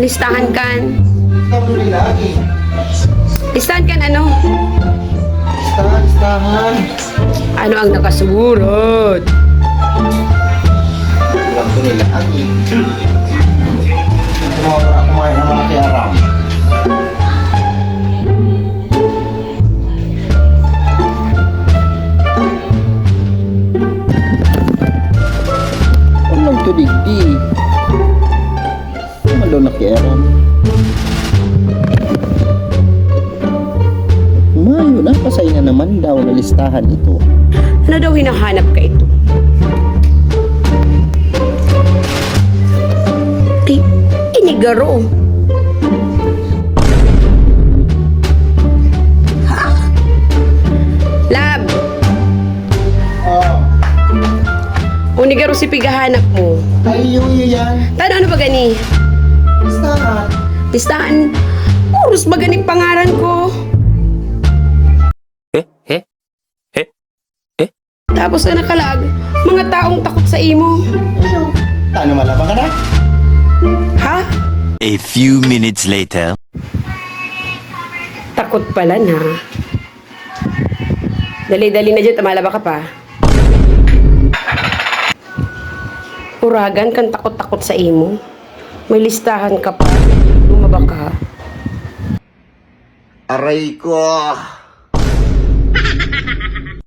Listahan kan. Tabuli lagi. Listahan kan ano? Listahan. Ano ang nakasulat? Tabuli lagi. Tumawag ako kumain ng mga kiaram. Anong tudigdi? Ano daw nakiaram? Mayo na, pasay na naman daw na listahan ito. Ano daw hinahanap ka ito? Ay, inigaro. Ha? Lab, Oh, unigaro si pigahanap mo. tayo yan. Tano ano ba gani? Listahan. Listahan. Oros ba gani pangaran ko? Tapos na nakalag, mga taong takot sa imo. Ayaw. Paano malabang ka na? Ha? A few minutes later. Takot pala na. Dali-dali na dyan, tamalaba ka pa. Uragan kang takot-takot sa imo. May listahan ka pa. Lumaba ka. Aray ko.